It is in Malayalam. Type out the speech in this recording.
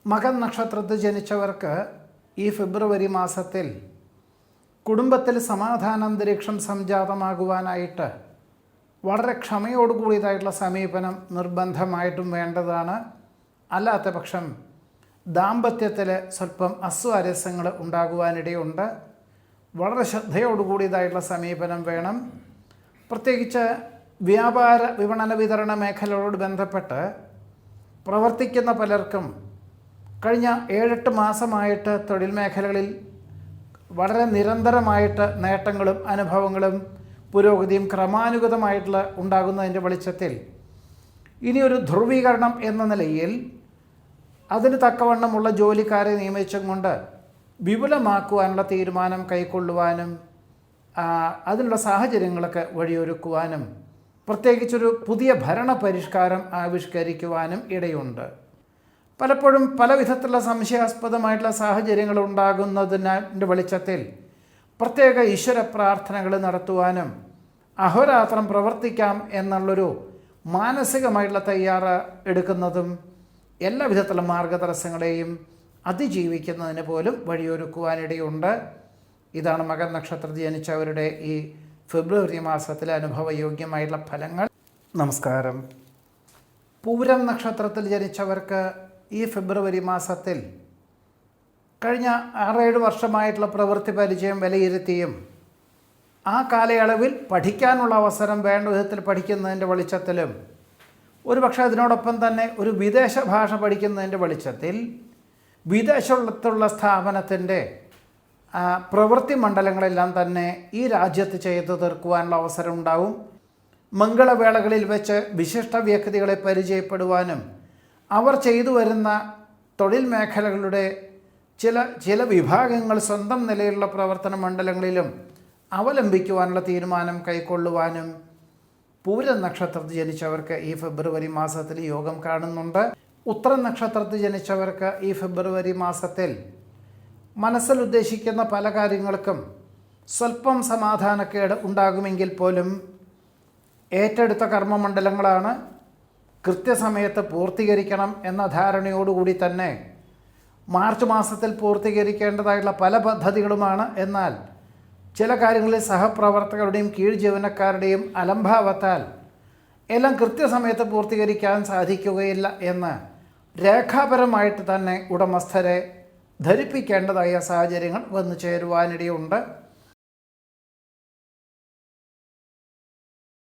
മകം നക്ഷത്രത്തിൽ ജനിച്ചവർക്ക് ഈ ഫെബ്രുവരി മാസത്തിൽ കുടുംബത്തിൽ സമാധാനാന്തരീക്ഷം സംജാതമാകുവാനായിട്ട് വളരെ ക്ഷമയോടുകൂടിയതായിട്ടുള്ള സമീപനം നിർബന്ധമായിട്ടും വേണ്ടതാണ്. അല്ലാത്ത പക്ഷം ദാമ്പത്യത്തിൽ സ്വല്പം അസ്വാരസ്യങ്ങൾ ഉണ്ടാകുവാനിടയുണ്ട്. വളരെ ശ്രദ്ധയോടുകൂടിയതായിട്ടുള്ള സമീപനം വേണം. പ്രത്യേകിച്ച് വ്യാപാര വിപണന വിതരണ മേഖലകളോട് ബന്ധപ്പെട്ട് പ്രവർത്തിക്കുന്ന പലർക്കും കഴിഞ്ഞ 7-8 മാസമായിട്ട് തൊഴിൽ മേഖലകളിൽ വളരെ നിരന്തരമായിട്ട് നേട്ടങ്ങളും അനുഭവങ്ങളും പുരോഗതിയും ക്രമാനുഗതമായിട്ടുള്ള ഉണ്ടാകുന്നതിൻ്റെ വെളിച്ചത്തിൽ ഇനിയൊരു ധ്രുവീകരണം എന്ന നിലയിൽ അതിന് തക്കവണ്ണമുള്ള ജോലിക്കാരെ നിയമിച്ചും കൊണ്ട് വിപുലമാക്കുവാനുള്ള തീരുമാനം കൈക്കൊള്ളുവാനും അതിനുള്ള സാഹചര്യങ്ങളൊക്കെ വഴിയൊരുക്കുവാനും പ്രത്യേകിച്ചൊരു പുതിയ ഭരണ പരിഷ്കാരം ആവിഷ്കരിക്കുവാനും ഇടയുണ്ട്. പലപ്പോഴും പല വിധത്തിലുള്ള സംശയാസ്പദമായിട്ടുള്ള സാഹചര്യങ്ങൾ ഉണ്ടാകുന്നതിൻ്റെ വെളിച്ചത്തിൽ പ്രത്യേക ഈശ്വര പ്രാർത്ഥനകൾ നടത്തുവാനും അഹോരാത്രം പ്രവർത്തിക്കാം എന്നുള്ളൊരു മാനസികമായിട്ടുള്ള തയ്യാറ് എടുക്കുന്നതും എല്ലാ വിധത്തിലുള്ള മാർഗതടസ്സങ്ങളെയും അതിജീവിക്കുന്നതിന് പോലും വഴിയൊരുക്കുവാനിടയുണ്ട്. ഇതാണ് മകൻ നക്ഷത്രത്തിൽ ജനിച്ചവരുടെ ഈ ഫെബ്രുവരി മാസത്തിലെ അനുഭവയോഗ്യമായിട്ടുള്ള ഫലങ്ങൾ. നമസ്കാരം. പൂരം നക്ഷത്രത്തിൽ ജനിച്ചവർക്ക് ഈ ഫെബ്രുവരി മാസത്തിൽ കഴിഞ്ഞ 6-7 വർഷമായിട്ടുള്ള പ്രവൃത്തി പരിചയം വിലയിരുത്തിയും ആ കാലയളവിൽ പഠിക്കാനുള്ള അവസരം വേണ്ട വിധത്തിൽ പഠിക്കുന്നതിൻ്റെ വെളിച്ചത്തിലും ഒരുപക്ഷെ അതിനോടൊപ്പം തന്നെ ഒരു വിദേശ ഭാഷ പഠിക്കുന്നതിൻ്റെ വെളിച്ചത്തിൽ വിദേശത്തുള്ള സ്ഥാപനത്തിൻ്റെ പ്രവൃത്തി മണ്ഡലങ്ങളെല്ലാം തന്നെ ഈ രാജ്യത്ത് ചെയ്തു തീർക്കുവാനുള്ള അവസരം ഉണ്ടാവും. മംഗളവേളകളിൽ വെച്ച് വിശിഷ്ട വ്യക്തികളെ പരിചയപ്പെടുവാനും അവർ ചെയ്തു വരുന്ന തൊഴിൽ മേഖലകളുടെ ചില വിഭാഗങ്ങൾ സ്വന്തം നിലയിലുള്ള പ്രവർത്തന മണ്ഡലങ്ങളിലും അവലംബിക്കുവാനുള്ള തീരുമാനം കൈക്കൊള്ളുവാനും പൂരം നക്ഷത്രത്തിൽ ജനിച്ചവർക്ക് ഈ ഫെബ്രുവരി മാസത്തിൽ യോഗം കാണുന്നുണ്ട്. ഉത്തരം നക്ഷത്രത്തിൽ ജനിച്ചവർക്ക് ഈ ഫെബ്രുവരി മാസത്തിൽ മനസ്സിൽ ഉദ്ദേശിക്കുന്ന പല കാര്യങ്ങൾക്കും സ്വല്പം സമാധാനക്കേട് ഉണ്ടാകുമെങ്കിൽ പോലും ഏറ്റെടുത്ത കർമ്മമണ്ഡലങ്ങളാണ്, കൃത്യസമയത്ത് പൂർത്തീകരിക്കണം എന്ന ധാരണയോടുകൂടി തന്നെ മാർച്ച് മാസത്തിൽ പൂർത്തീകരിക്കേണ്ടതായിട്ടുള്ള പല പദ്ധതികളുമാണ്. എന്നാൽ ചില കാര്യങ്ങളിൽ സഹപ്രവർത്തകരുടെയും കീഴ് ജീവനക്കാരുടെയും അലംഭാവത്താൽ എല്ലാം കൃത്യസമയത്ത് പൂർത്തീകരിക്കാൻ സാധിക്കുകയില്ല എന്ന് രേഖാപരമായിട്ട് തന്നെ ഉടമസ്ഥരെ ധരിപ്പിക്കേണ്ടതായ സാഹചര്യങ്ങൾ വന്നു ചേരുവാനിടയുണ്ട്.